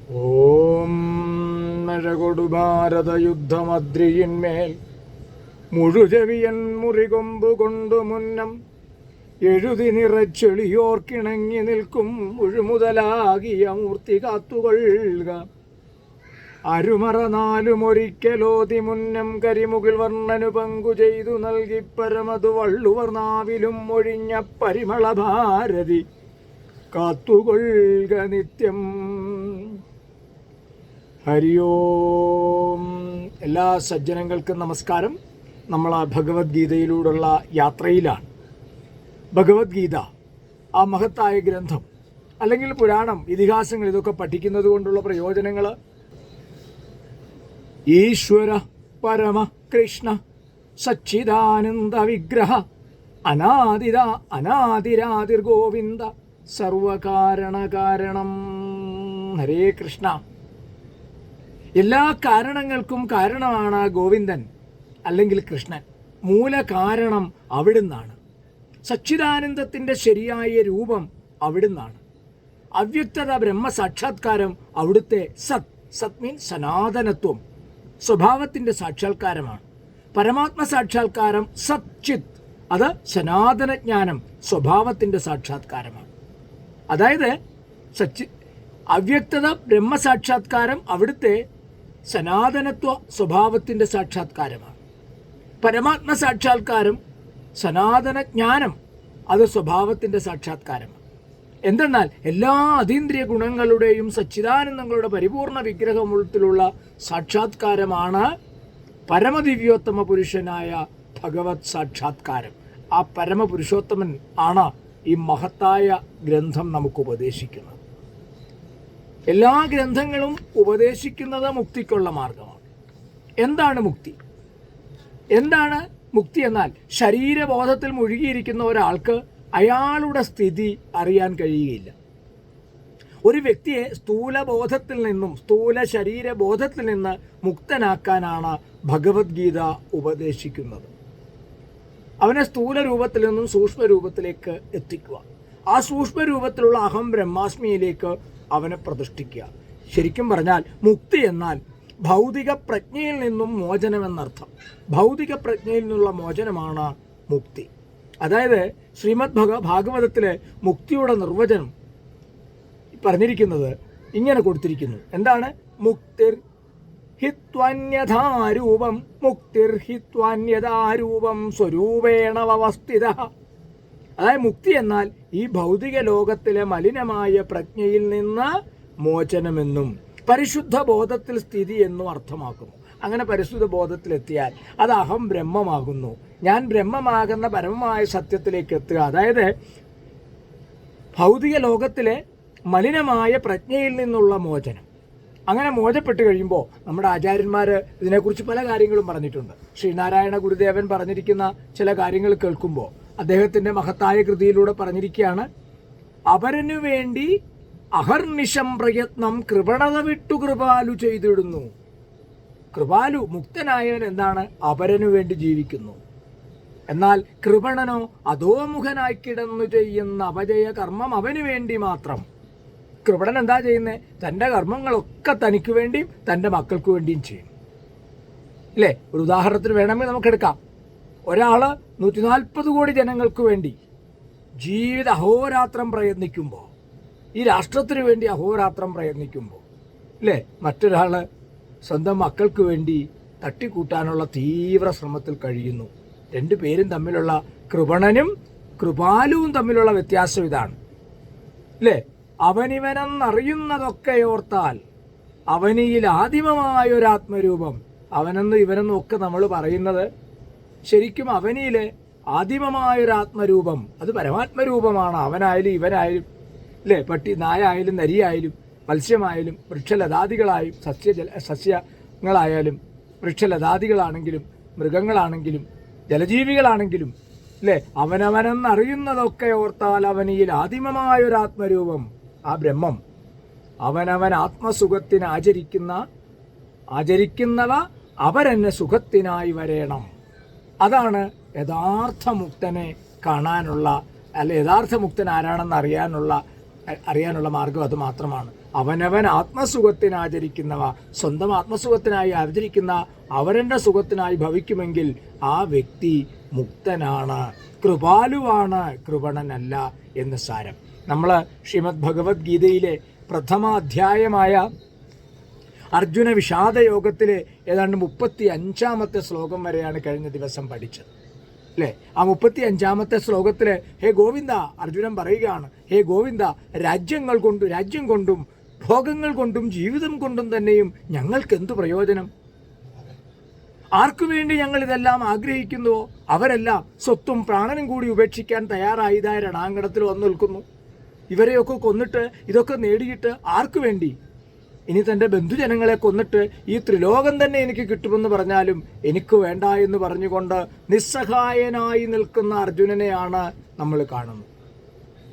ഓം നരകൊടു ഭാരതയുദ്ധമദ്രിയിന്മേൽ മുഴുചെവിയൻ മുറികൊമ്പു കൊണ്ടു മുന്നം എഴുതി നിറച്ചെളിയോർക്കിണങ്ങി നിൽക്കും മുഴുമുതലാകിയ മൂർത്തി കാത്തുകൊള്ളുക. അരുമറ നാലുമൊരിക്കലോതി മുന്നം കരിമുകിൽ വർണ്ണനു പങ്കു ചെയ്തു നൽകി പരമതു വള്ളുവർ നാവിലും ഒഴിഞ്ഞ പരിമള ഭാരതി കാത്തുകൊള്ളുക നിത്യം. ഹരിയോം. എല്ലാ സജ്ജനങ്ങൾക്കും നമസ്കാരം. നമ്മൾ ഭഗവത്ഗീതയിലൂടെയുള്ള യാത്രയിലാണ്. ഭഗവത്ഗീത, ആ മഹത്തായ ഗ്രന്ഥം, അല്ലെങ്കിൽ പുരാണം, ഇതിഹാസങ്ങൾ, ഇതൊക്കെ പഠിക്കുന്നത് കൊണ്ടുള്ള പ്രയോജനങ്ങൾ: ഈശ്വര പരമ കൃഷ്ണ സച്ചിദാനന്ദ വിഗ്രഹ അനാദിരാതിർ ഗോവിന്ദ സർവകാരണകാരണം. ഹരേ കൃഷ്ണ. എല്ലാ കാരണങ്ങൾക്കും കാരണമാണ് ഗോവിന്ദൻ അല്ലെങ്കിൽ കൃഷ്ണൻ. മൂലകാരണം അവിടുന്നാണ്. സച്ചിദാനന്ദത്തിൻ്റെ ശരിയായ രൂപം അവിടുന്നാണ്. അവ്യക്തത ബ്രഹ്മസാക്ഷാത്കാരം അവിടുത്തെ സത് മീൻസ് സനാതനത്വം, സ്വഭാവത്തിൻ്റെ സാക്ഷാത്കാരമാണ്. പരമാത്മ സാക്ഷാത്കാരം സച്ചിത്, അത് സനാതനജ്ഞാനം, സ്വഭാവത്തിൻ്റെ സാക്ഷാത്കാരമാണ്. അതായത് അവ്യക്തത ബ്രഹ്മസാക്ഷാത്കാരം അവിടുത്തെ സനാതനത്വ സ്വഭാവത്തിൻ്റെ സാക്ഷാത്കാരമാണ്. പരമാത്മ സാക്ഷാത്കാരം സനാതനജ്ഞാനം, അത് സ്വഭാവത്തിൻ്റെ സാക്ഷാത്കാരമാണ്. എന്തെന്നാൽ എല്ലാ അതീന്ദ്രിയ ഗുണങ്ങളുടെയും സച്ചിദാനന്ദങ്ങളുടെ പരിപൂർണ വിഗ്രഹമുള്ള സാക്ഷാത്കാരമാണ് പരമദിവ്യോത്തമ പുരുഷനായ ഭഗവത് സാക്ഷാത്കാരം. ആ പരമപുരുഷോത്തമൻ ആണ് ഈ മഹത്തായ ഗ്രന്ഥം നമുക്ക് ഉപദേശിക്കുന്നത്. എല്ലാ ഗ്രന്ഥങ്ങളും ഉപദേശിക്കുന്നത് മുക്തിക്കുള്ള മാർഗമാണ്. എന്താണ് മുക്തി? എന്താണ് മുക്തി എന്നാൽ, ശരീരബോധത്തിൽ മുഴുകിയിരിക്കുന്ന ഒരാൾക്ക് അയാളുടെ സ്ഥിതി അറിയാൻ കഴിയുകയില്ല. ഒരു വ്യക്തിയെ സ്ഥൂലബോധത്തിൽ നിന്നും, സ്ഥൂല ശരീരബോധത്തിൽ നിന്ന് മുക്തനാക്കാനാണ് ഭഗവത്ഗീത ഉപദേശിക്കുന്നത്. അവനെ സ്ഥൂല രൂപത്തിൽ നിന്നും സൂക്ഷ്മരൂപത്തിലേക്ക് എത്തിക്കുക. ആ സൂക്ഷ്മരൂപത്തിലുള്ള അഹം ബ്രഹ്മാസ്മിയിലേക്ക് അവനെ പ്രതിഷ്ഠിക്കുക. ശരിക്കും പറഞ്ഞാൽ മുക്തി എന്നാൽ ഭൗതിക പ്രജ്ഞയിൽ നിന്നും മോചനമെന്നർത്ഥം. ഭൗതിക പ്രജ്ഞയിൽ നിന്നുള്ള മോചനമാണ് മുക്തി. അതായത് ശ്രീമദ് ഭാഗവതത്തിലെ മുക്തിയുടെ നിർവചനം പറഞ്ഞിരിക്കുന്നത് ഇങ്ങനെ കൊടുത്തിരിക്കുന്നു. എന്താണ്? മുക്തിർ ഹിത്വന്യഥാരൂപം, മുക്തിർ ഹിത്വന്യഥാരൂപം സ്വരൂപേണ വ്യവസ്ഥിത. അതായത് മുക്തി എന്നാൽ ഈ ഭൗതിക ലോകത്തിലെ മലിനമായ പ്രജ്ഞയിൽ നിന്ന് മോചനമെന്നും പരിശുദ്ധ ബോധത്തിൽ സ്ഥിതി എന്നും അർത്ഥമാക്കുന്നു. അങ്ങനെ പരിശുദ്ധ ബോധത്തിലെത്തിയാൽ അത് അഹം ബ്രഹ്മമാകുന്നു, ഞാൻ ബ്രഹ്മമാകുന്ന പരമമായ സത്യത്തിലേക്ക് എത്തുക. അതായത് ഭൗതിക ലോകത്തിലെ മലിനമായ പ്രജ്ഞയിൽ നിന്നുള്ള മോചനം. അങ്ങനെ മോചപ്പെട്ട് കഴിയുമ്പോൾ നമ്മുടെ ആചാര്യന്മാർ ഇതിനെക്കുറിച്ച് പല കാര്യങ്ങളും പറഞ്ഞിട്ടുണ്ട്. ശ്രീനാരായണ ഗുരുദേവൻ പറഞ്ഞിരിക്കുന്ന ചില കാര്യങ്ങൾ കേൾക്കുമ്പോൾ അദ്ദേഹത്തിൻ്റെ മഹത്തായ കൃതിയിലൂടെ പറഞ്ഞിരിക്കുകയാണ്: അപരനു വേണ്ടി അഹർനിശം പ്രയത്നം കൃപണത വിട്ടു കൃപാലു ചെയ്തിടുന്നു. കൃപാലു, മുക്തനായവൻ എന്താണ്? അപരനു വേണ്ടി ജീവിക്കുന്നു. എന്നാൽ കൃപണനോ അധോമുഖനായി കിടന്നു ചെയ്യുന്ന അപജയ കർമ്മം അവന് വേണ്ടി മാത്രം. കൃപണൻ എന്താ ചെയ്യുന്നത്? തൻ്റെ കർമ്മങ്ങളൊക്കെ തനിക്ക് വേണ്ടിയും തൻ്റെ മക്കൾക്ക് വേണ്ടിയും ചെയ്യും. ഇല്ലേ? ഒരു ഉദാഹരണത്തിന് വേണമെങ്കിൽ നമുക്കെടുക്കാം. ഒരാൾ 140 കോടി ജനങ്ങൾക്ക് വേണ്ടി അഹോരാത്രം പ്രയത്നിക്കുമ്പോൾ, ഈ രാഷ്ട്രത്തിന് വേണ്ടി അഹോരാത്രം പ്രയത്നിക്കുമ്പോൾ, ഇല്ലേ, മറ്റൊരാൾ സ്വന്തം മക്കൾക്ക് വേണ്ടി തട്ടിക്കൂട്ടാനുള്ള തീവ്ര ശ്രമത്തിൽ കഴിയുന്നു. രണ്ടുപേരും തമ്മിലുള്ള, കൃപണനും കൃപാലുവും തമ്മിലുള്ള വ്യത്യാസം ഇതാണ്. ഇല്ലേ? അവനിവനെന്നറിയുന്നതൊക്കെ ഓർത്താൽ അവനിയിൽ ആദിമമായൊരാത്മരൂപം. അവനെന്നും ഇവനെന്നും ഒക്കെ നമ്മൾ പറയുന്നത് ശരിക്കും അവനിയിലെ ആദിമമായൊരാത്മരൂപം, അത് പരമാത്മരൂപമാണ്. അവനായാലും ഇവനായാലും, അല്ലേ, പട്ടി, നായായാലും നരിയായാലും മത്സ്യമായാലും വൃക്ഷലതാദികളായും സസ്യങ്ങളായാലും വൃക്ഷലതാദികളാണെങ്കിലും മൃഗങ്ങളാണെങ്കിലും ജലജീവികളാണെങ്കിലും, അല്ലേ, അവനവനെന്നറിയുന്നതൊക്കെ ഓർത്താൽ അവനിയിൽ ആദിമമായൊരാത്മരൂപം, ആ ബ്രഹ്മം. അവനവൻ ആത്മസുഖത്തിന് ആചരിക്കുന്നവ അവരെന്നെ സുഖത്തിനായി വരേണം. അതാണ് യഥാർത്ഥ മുക്തനെ കാണാനുള്ള, അല്ല, യഥാർത്ഥ മുക്തൻ ആരാണെന്ന് അറിയാനുള്ള മാർഗം അത് മാത്രമാണ്. അവനവൻ ആത്മസുഖത്തിനാചരിക്കുന്നവ, സ്വന്തം ആത്മസുഖത്തിനായി ആചരിക്കുന്ന അവരൻ്റെ സുഖത്തിനായി ഭവിക്കുമെങ്കിൽ ആ വ്യക്തി മുക്തനാണ്, കൃപാലുവാണ്, കൃപണനല്ല എന്ന് സാരം. നമ്മൾ ശ്രീമദ് ഭഗവത്ഗീതയിലെ പ്രഥമ അധ്യായമായ അർജുന വിഷാദയോഗത്തിലെ ഏതാണ്ട് 35-ാമത്തെ ശ്ലോകം വരെയാണ് കഴിഞ്ഞ ദിവസം പഠിച്ചത് അല്ലേ? ആ 35-ാമത്തെ ശ്ലോകത്തിൽ ഹേ ഗോവിന്ദ, അർജുനൻ പറയുകയാണ്, ഹേ ഗോവിന്ദ, രാജ്യം കൊണ്ടും ഭോഗങ്ങൾ കൊണ്ടും ജീവിതം കൊണ്ടും തന്നെയും ഞങ്ങൾക്ക് എന്തു പ്രയോജനം? ആർക്കു വേണ്ടി ഞങ്ങൾ ഇതെല്ലാം ആഗ്രഹിക്കുന്നുവോ അവരെല്ലാം സ്വത്തും പ്രാണനും കൂടി ഉപേക്ഷിക്കാൻ തയ്യാറായതായ രണാങ്കണത്തിൽ വന്നു നിൽക്കുന്നു. ഇവരെയൊക്കെ കൊന്നിട്ട് ഇതൊക്കെ നേടിയിട്ട് ആർക്കു വേണ്ടി? ഇനി തൻ്റെ ബന്ധുജനങ്ങളെ കൊന്നിട്ട് ഈ ത്രിലോകം തന്നെ എനിക്ക് കിട്ടുമെന്ന് പറഞ്ഞാലും എനിക്ക് വേണ്ട എന്ന് പറഞ്ഞുകൊണ്ട് നിസ്സഹായനായി നിൽക്കുന്ന അർജുനനെയാണ് നമ്മൾ കാണുന്നത്.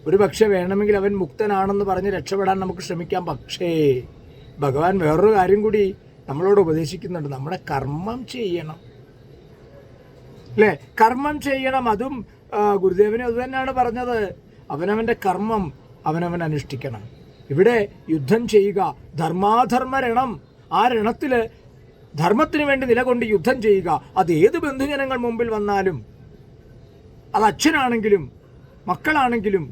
ഒരു പക്ഷേ വേണമെങ്കിൽ അവൻ മുക്തനാണെന്ന് പറഞ്ഞ് രക്ഷപ്പെടാൻ നമുക്ക് ശ്രമിക്കാം. പക്ഷേ ഭഗവാൻ വേറൊരു കാര്യം കൂടി നമ്മളോട് ഉപദേശിക്കുന്നുണ്ട്, നമ്മുടെ കർമ്മം ചെയ്യണം അല്ലേ? കർമ്മം ചെയ്യണം. അതും ഗുരുദേവന് അത് തന്നെയാണ് പറഞ്ഞത്, അവനവൻ്റെ കർമ്മം അവനവൻ അനുഷ്ഠിക്കണം. ഇവിടെ യുദ്ധം ചെയ്യുക, ധർമാധർമ്മ രണം, ആ രണത്തിൽ ധർമ്മത്തിന് വേണ്ടി നിലകൊണ്ട് യുദ്ധം ചെയ്യുക. അത് ഏത് ബന്ധുജനങ്ങൾ മുമ്പിൽ വന്നാലും, അത് അച്ഛനാണെങ്കിലും മക്കളാണെങ്കിലും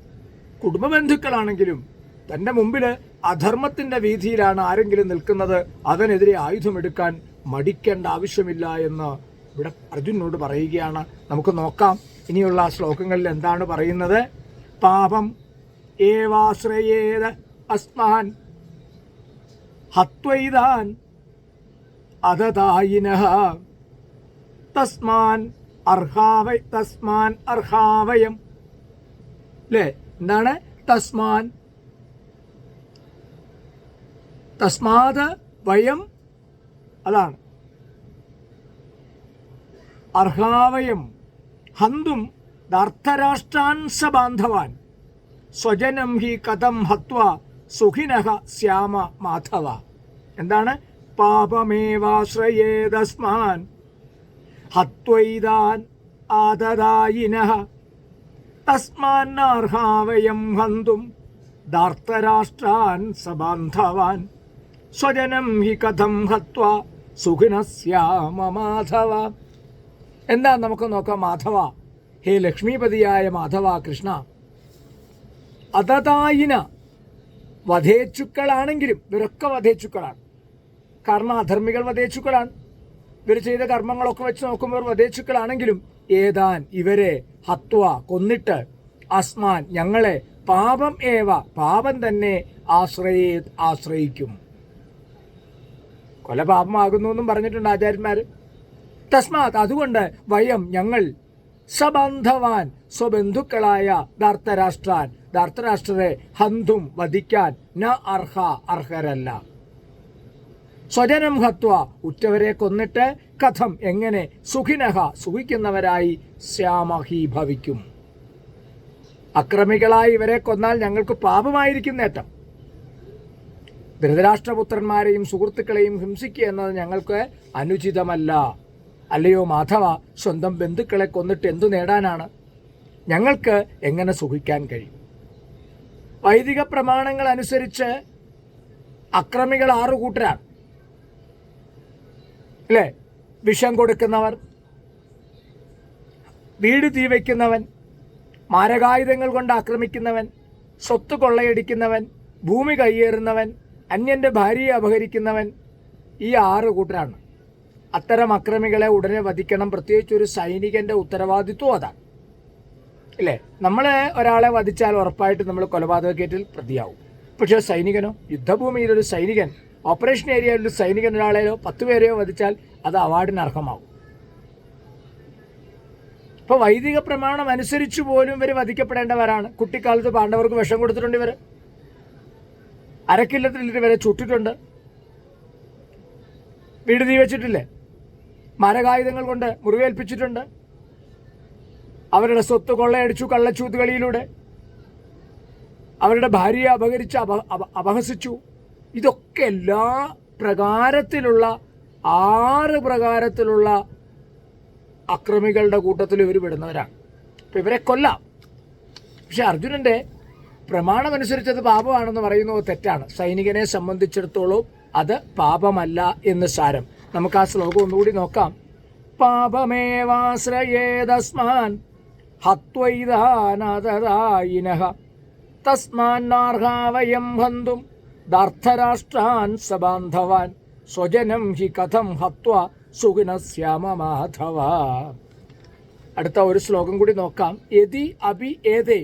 കുടുംബ ബന്ധുക്കളാണെങ്കിലും, തൻ്റെ മുമ്പിൽ അധർമ്മത്തിൻ്റെ വീതിയിലാണ് ആരെങ്കിലും നിൽക്കുന്നത്, അവനെതിരെ ആയുധമെടുക്കാൻ മടിക്കേണ്ട ആവശ്യമില്ല എന്ന് ഇവിടെ അർജുനോട് പറയുകയാണ്. നമുക്ക് നോക്കാം ഇനിയുള്ള ശ്ലോകങ്ങളിൽ എന്താണ് പറയുന്നത്. പാപം ഏവാശ്രയേത അസ്മാൻ ഹത്വൈതാൻ അദതായിനഃ തസ്മാൻ അർഹാവയം അല്ലേ? എന്താണ് തസ്മാത് വയം, അതാണ് അർഹാവയം ഹന്തും ധാർത്തരാഷ്ട്രാൻ സബാന്ധവാൻ സ്വജനം ഹി കഥം ഹത്വ സുഖിനഃ ശ്യാമ മാധവ. എന്താണ്? പാപമേവാശ്രയേതസ്മാൻ ഹത്വൈതാൻ ആദദായിനഃ തസ്മാന്നർഹാവയം ഹന്തും ധാർത്തരാഷ്ട്രാൻ സബാന്ധവാൻ സ്വജനം ഹി കഥം ഹത്വ സുഖിനഃ ശ്യാമ മാധവ. എന്താ നമുക്ക് നോക്കാം. മാധവ, ഹേ ലക്ഷ്മീപതിയായ മാധവ കൃഷ്ണ, അതതായിന വധേച്ചുക്കളാണെങ്കിലും, ഇവരൊക്കെ വധേച്ചുക്കളാണ്. കാരണം അധർമ്മികൾ വധേച്ചുക്കളാണ്. ഇവർ ചെയ്ത കർമ്മങ്ങളൊക്കെ വെച്ച് നോക്കുമ്പോൾ വധേച്ചുക്കളാണെങ്കിലും ഏതാൻ ഇവരെ ഹത്വ കൊന്നിട്ട് അസ്മാൻ ഞങ്ങളെ പാപം ഏവ പാപം തന്നെ ആശ്രയിക്കും. കൊല പാപമാകുന്നു എന്നും പറഞ്ഞിട്ടുണ്ട് ആചാര്യന്മാർ. തസ്മാത് അതുകൊണ്ട് വയം ഞങ്ങൾ സബന്ധവാൻ സ്വബന്ധുക്കളായ ധാർത്തരാഷ്ട്രരെ ഹന്തും വധിക്കാൻ ന അർഹരല്ല. സ്വജനം ഹത്വ ഉറ്റവരെ കൊന്നിട്ട് കഥം എങ്ങനെ സുഖിനഃ സുഖിക്കുന്നവരായി ശ്യാമഹി ഭവിക്കും. അക്രമികളായി ഇവരെ കൊന്നാൽ ഞങ്ങൾക്ക് പാപമായിരിക്കും നേട്ടം. ധൃതരാഷ്ട്രപുത്രന്മാരെയും സുഹൃത്തുക്കളെയും ഹിംസിക്കുക എന്നത് ഞങ്ങൾക്ക് അനുചിതമല്ല. അല്ലയോ മാധവ, സ്വന്തം ബന്ധുക്കളെ കൊന്നിട്ട് എന്തു നേടാനാണ്? ഞങ്ങൾക്ക് എങ്ങനെ സുഖിക്കാൻ കഴിയും? വൈദിക പ്രമാണങ്ങൾ അനുസരിച്ച് അക്രമികൾ 6 കൂട്ടരാണ് അല്ലേ? വിഷം കൊടുക്കുന്നവർ, വീട് തീവയ്ക്കുന്നവൻ, മാരകായുധങ്ങൾ കൊണ്ട് ആക്രമിക്കുന്നവൻ, സ്വത്ത് കൊള്ളയടിക്കുന്നവൻ, ഭൂമി കയ്യേറുന്നവൻ, അന്യൻ്റെ ഭാര്യയെ അപഹരിക്കുന്നവൻ, ഈ 6 കൂട്ടരാണ്. അത്തരം അക്രമികളെ ഉടനെ വധിക്കണം. പ്രത്യേകിച്ച് ഒരു സൈനികൻ്റെ ഉത്തരവാദിത്വം അതാണ് അല്ലേ? നമ്മൾ ഒരാളെ വധിച്ചാൽ ഉറപ്പായിട്ട് നമ്മൾ കൊലപാതക കേസിൽ പ്രതിയാവും. പക്ഷേ സൈനികനോ, യുദ്ധഭൂമിയിലൊരു സൈനികൻ, ഓപ്പറേഷൻ ഏരിയയിലൊരു സൈനികൻ ഒരാളെയോ 10 പേരെയോ വധിച്ചാൽ അത് അവാർഡിന് അർഹമാവും. ഇപ്പോൾ വൈദിക പ്രമാണം അനുസരിച്ച് പോലും ഇവർ വധിക്കപ്പെടേണ്ടവരാണ്. കുട്ടിക്കാലത്ത് പാണ്ഡവർക്ക് വിഷം കൊടുത്തിട്ടുണ്ട്. ഇവർ അരക്കില്ലത്തിൽ ഇവരെ ചുട്ടിട്ടുണ്ട്, വീട് തീ വെച്ചിട്ടില്ലേ, മാരകായുധങ്ങൾ കൊണ്ട് മുറിവേൽപ്പിച്ചിട്ടുണ്ട്, അവരുടെ സ്വത്ത് കൊള്ളയടിച്ചു കള്ളച്ചൂത്തുകളിയിലൂടെ, അവരുടെ ഭാര്യയെ അപഹരിച്ച് അപഹസിച്ചു. ഇതൊക്കെ എല്ലാ പ്രകാരത്തിലുള്ള 6 പ്രകാരത്തിലുള്ള അക്രമികളുടെ കൂട്ടത്തിൽ ഇവർ വിടുന്നവരാണ്. അപ്പം ഇവരെ കൊല്ലാം. പക്ഷെ അർജുനൻ്റെ പ്രമാണമനുസരിച്ചത് പാപമാണെന്ന് പറയുന്നത് തെറ്റാണ്. സൈനികനെ സംബന്ധിച്ചിടത്തോളം അത് പാപമല്ല എന്ന് സാരം. നമുക്ക് ആ ശ്ലോകം ഒന്നുകൂടി നോക്കാം. പാപമേവാശ്രയേതസ്മാൻ ഹത്വൈതാനദായിനഃ തസ്മാന്നാർഹാവയം ഹന്തും ദാർഥരാഷ്ട്രാൻ സബാന്ധവാൻ സ്വജനം ഹി കഥം ഹത്വ സുഖിനസ്യാമ മാധവ. അടുത്ത ഒരു ശ്ലോകം കൂടി നോക്കാം. യതി അഭി ഏതേ,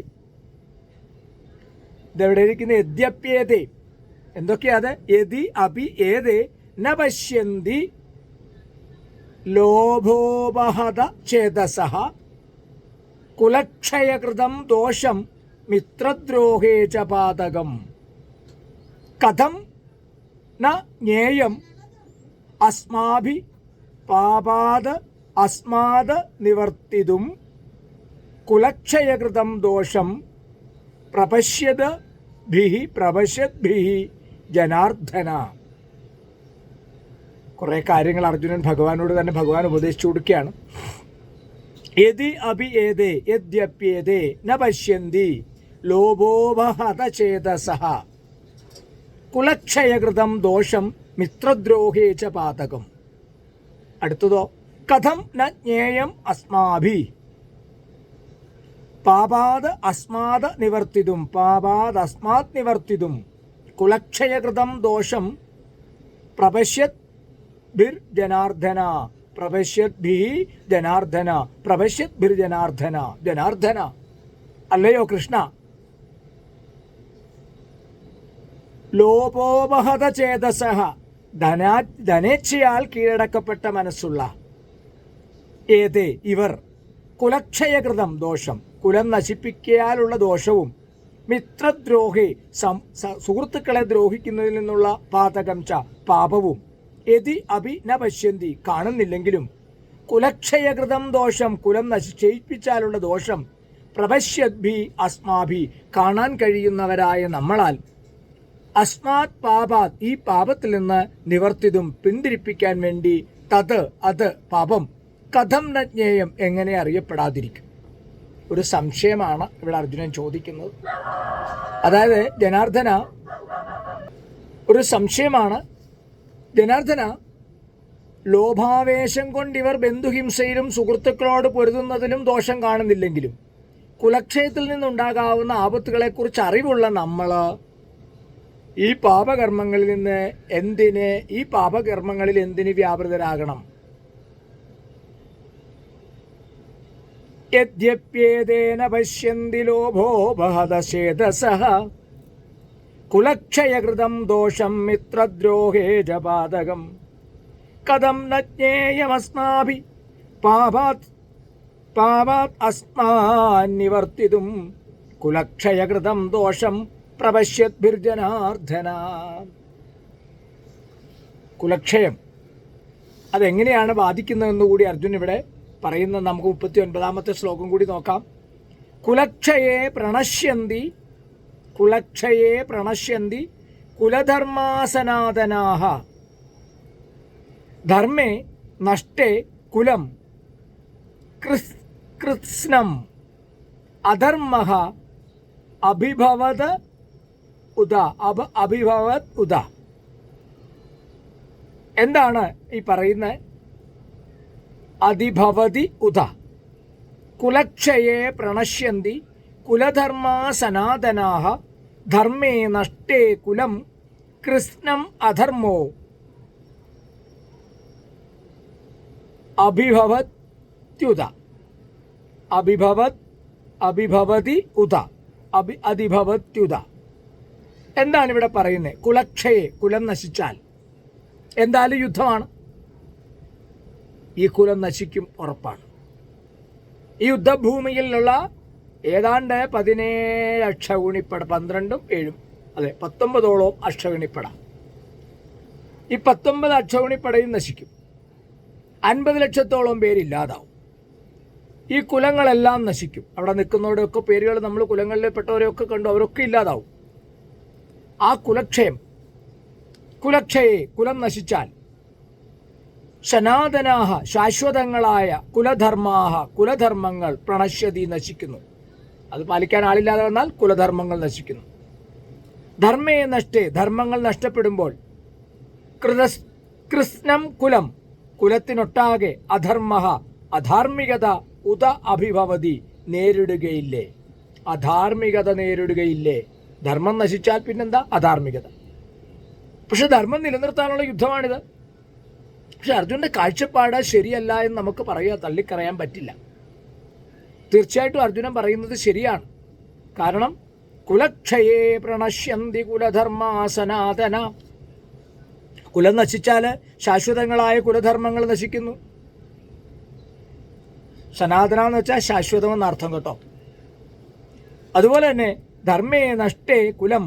ഇതെവിടെ ഇരിക്കുന്ന യദ്യപ്യേതേ, എന്തൊക്കെയാത്? യതി അഭി ഏതേ ന പശ്യന്തി ലോഭോപഹത ചേതസഃ കുലക്ഷയകൃതം ദോഷം മിത്രദ്രോഹേ ച പാതകം കഥം ന ജ്ഞേയം അസ്മാഭി പാപാത് അസ്മാത് നിവർത്തിതും കുലക്ഷയകൃതം ദോഷം പ്രപശ്യദ്ഭിഹി ജനാർദ്ദന. കുറേ കാര്യങ്ങൾ അർജുനൻ ഭഗവാനോട് തന്നെ ഭഗവാൻ ഉപദേശിച്ചു കൊടുക്കുകയാണ്. യതി അഭി ഏതേ യദ്യപ്യേതേ ന പശ്യന്തി ലോഭോപഹത ചേതസഃ കുലക്ഷയകൃതം ദോഷം മിത്രദ്രോഹേ ച പാതകം. അടുത്തതോ കഥം ന ജ്ഞേയം അസ്മാഭി പാപാത് അസ്മാത് നിവർത്തിതും പാപാദസ്മാത് നിവർത്തിതും കുലക്ഷയകൃതം ദോഷം പ്രപശ്യദ്ഭിർജനാർദ്ദന പ്രപശ്യദ്ഭിർജനാർദ്ദന പ്രപശ്യദ്ഭിർജനാർദ്ദന. ജനാർദ്ദന അല്ലയോ കൃഷ്ണ, ലോപോപഹത ചേതസഃ ധനേച്ഛയാൽ കീഴടക്കപ്പെട്ട മനസ്സുള്ള ഏതേ ഇവർ കുലക്ഷയകൃതം ദോഷം കുലം നശിപ്പിക്കാനുള്ള ദോഷവും മിത്രദ്രോഹി സുഹൃത്തുക്കളെ ദ്രോഹിക്കുന്നതിൽ നിന്നുള്ള പാതകം ച പാപവും യതി അഭി ന പശ്യന്തി കാണുന്നില്ലെങ്കിലും കുലക്ഷയകൃതം ദോഷം കുലം നശിപ്പിച്ചാലുള്ള ദോഷം പ്രപശ്യദ്ഭി അസ്മാഭി കാണാൻ കഴിയുന്നവരായ നമ്മളാൽ അസ്മാത് പാപാത് ഈ പാപത്തിൽ നിന്ന് നിവർത്തിതും പിന്തിരിപ്പിക്കാൻ വേണ്ടി തത് അത് പാപം കഥം ന ജ്ഞേയം എങ്ങനെ അറിയപ്പെടാതിരിക്കും. ഒരു സംശയമാണ് ഇവിടെ അർജുനൻ ചോദിക്കുന്നത്. അതായത് ജനാർദ്ദന, ഒരു സംശയമാണ്. ജനാർദ്ദന, ലോഭാവേശം കൊണ്ടിവർ ബന്ധുഹിംസയിലും സുഹൃത്തുക്കളോട് പൊരുതുന്നതിലും ദോഷം കാണുന്നില്ലെങ്കിലും കുലക്ഷയത്തിൽ നിന്നുണ്ടാകാവുന്ന ആപത്തുകളെക്കുറിച്ച് അറിവുള്ള നമ്മൾ ഈ പാപകർമ്മങ്ങളിൽ എന്തിന് വ്യാപൃതരാകണം? യദ്യപ്യേതേന പശ്യന്തി ലോഭോപഹതശേതസഃ കുലക്ഷയകൃതം ദോഷം മിത്രദ്രോഹേ ച പാതകം കഥം ന ജ്ഞേയമസ്മാഭി പാപാത് അസ്മാൻ നിവർത്തിതും കുലക്ഷയകൃതം ദോഷം പ്രപശ്യദ്ഭിർജനാർദ്ദന. കുലക്ഷയം അതെങ്ങനെയാണ് ബാധിക്കുന്നതെന്ന് കൂടി അർജുൻ ഇവിടെ പറയുന്നത്. നമുക്ക് 39-ാമത്തെ ശ്ലോകം കൂടി നോക്കാം. കുലക്ഷയേ പ്രണശ്യന്തി കുലധർമാസനാതനാഃ ധർമ്മേ നഷ്ടേ കുലം കൃത്സ്നം അധർമ്മഃ അഭിഭവത് ഉദ. എന്താണ് ഈ പറയുന്നത്? അതിഭവതി ഉദ. കുലക്ഷയേ പ്രണശ്യന്തി കുലധർമാ സനാതനാഃ ധർമ്മേ നഷ്ടേ കുലം കൃത്സ്നം അധർമ്മോ അഭിഭവത്യുത. അഭിഭവതി ഉദ അതിഭവത്യുത. എന്താണ് ഇവിടെ പറയുന്നത്? കുലക്ഷയെ കുലം നശിച്ചാൽ എന്തായാലും യുദ്ധമാണ്. ഈ കുലം നശിക്കും, ഉറപ്പാണ്. ഈ യുദ്ധഭൂമിയിലുള്ള ഏതാണ്ട് 17 അക്ഷൗണിപ്പട, 12ഉം 7ഉം, അതെ 19ഓളം അക്ഷൗണിപ്പട. ഈ 19 അക്ഷൗണിപ്പടയും നശിക്കും. 50 ലക്ഷത്തോളം പേരില്ലാതാവും. ഈ കുലങ്ങളെല്ലാം നശിക്കും. അവിടെ നിൽക്കുന്നവരുടെയൊക്കെ പേരുകൾ നമ്മൾ കുലങ്ങളിൽ പെട്ടവരെയൊക്കെ കണ്ടു, അവരൊക്കെ ഇല്ലാതാവും. ആ കുലക്ഷയെ കുലം നശിച്ചാൽ സനാതനാഹ ശാശ്വതങ്ങളായ കുലധർമാഹ കുലധർമ്മങ്ങൾ പ്രണശ്യതി നശിക്കുന്നു. അത് പാലിക്കാൻ ആളില്ലാതെ വന്നാൽ കുലധർമ്മങ്ങൾ നശിക്കുന്നു. ധർമ്മേ നഷ്ടേ, ധർമ്മങ്ങൾ നഷ്ടപ്പെടുമ്പോൾ കൃഷ്ണം കുലം, കുലത്തിനൊട്ടാകെ അധർമ്മ, അധാർമികത ഉദ അഭിഭവതി, നേരിടുകയില്ലേ. അധാർമികത നേരിടുകയില്ലേ. ധർമ്മം നശിച്ചാൽ പിന്നെന്താ? അധാർമികത. പക്ഷെ ധർമ്മം നിലനിർത്താനുള്ള യുദ്ധമാണിത്. പക്ഷെ അർജുനന്റെ കാഴ്ചപ്പാട് ശരിയല്ല എന്ന് നമുക്ക് തള്ളിക്കളയാൻ പറ്റില്ല. തീർച്ചയായിട്ടും അർജുനൻ പറയുന്നത് ശരിയാണ്. കാരണം കുലക്ഷയേ പ്രണശ്യന്തി കുലധർമ്മ സനാതന, കുലം നശിച്ചാൽ ശാശ്വതങ്ങളായ കുലധർമ്മങ്ങൾ നശിക്കുന്നു. സനാതന എന്ന് വെച്ചാൽ ശാശ്വതം എന്നർത്ഥം കേട്ടോ. അതുപോലെ തന്നെ ധർമ്മേ നഷ്ടേ കുലം,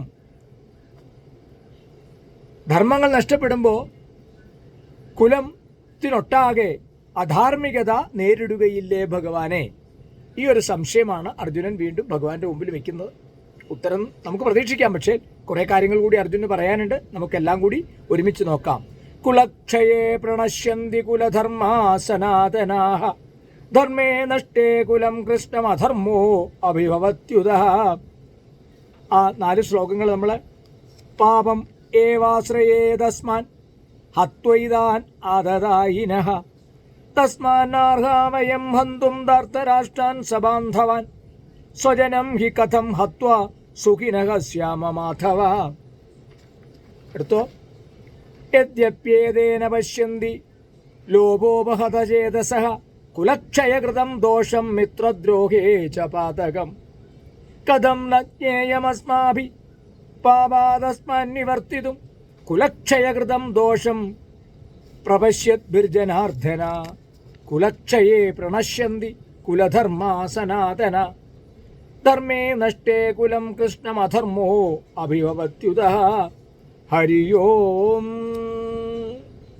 ധർമ്മങ്ങൾ നഷ്ടപ്പെടുമ്പോൾ കുലത്തിനൊട്ടാകെ അധാർമികത നേരിടുകയില്ലേ ഭഗവാനെ? ഈ ഒരു സംശയമാണ് അർജുനൻ വീണ്ടും ഭഗവാന്റെ മുമ്പിൽ വെക്കുന്നത്. ഉത്തരം നമുക്ക് പ്രതീക്ഷിക്കാം, പക്ഷേ കുറേ കാര്യങ്ങൾ കൂടി അർജുനന് പറയാനുണ്ട്. നമുക്കെല്ലാം കൂടി ഒരുമിച്ച് നോക്കാം. കുലക്ഷയേ പ്രണശ്യന്തി കുലധർമ്മ സനാതനാഹ, ധർമ്മേ നഷ്ടേ കുലം കൃഷ്ണമധർമ്മോ അഭിഭവത്യുത. ആ 4 ശ്ലോകങ്ങൾ നമ്മൾ പാപം ഏവാശ്രയേതസ്മാൻ ഹത്വൈതാൻ ആദദായിനഃ, തസ്മാനാർഹാവയം ഹന്തും ധാർത്തരാഷ്ട്രാൻ സബാന്ധവാൻ, സ്വജനം ഹി കഥം ഹത്വാ സുഖിനഃ സ്യാമ മാധവ. എടുത്തോ. യദ്യപ്യേതേന പശ്യന്തി ലോഭോപഹതചേതസഃ, കുലക്ഷയകൃതം ദോഷം മിത്രദ്രോഹേ ച പാതകം, കഥം ന ജ്ഞേയമസ്മാഭി പാപാദസ്മാന്നിവർത്തിതും, കുലക്ഷയകൃതം ദോഷം പ്രപശ്യദ്ഭിർജനാർദ്ദന, കുലക്ഷയേ പ്രണശ്യന്തി കുലധർമ്മ സനാതന, ധർമ്മേ നഷ്ടേ കുലം കൃഷ്ണമധർമ്മോ അഭിഭവത്യുത. ഹരി ഓം.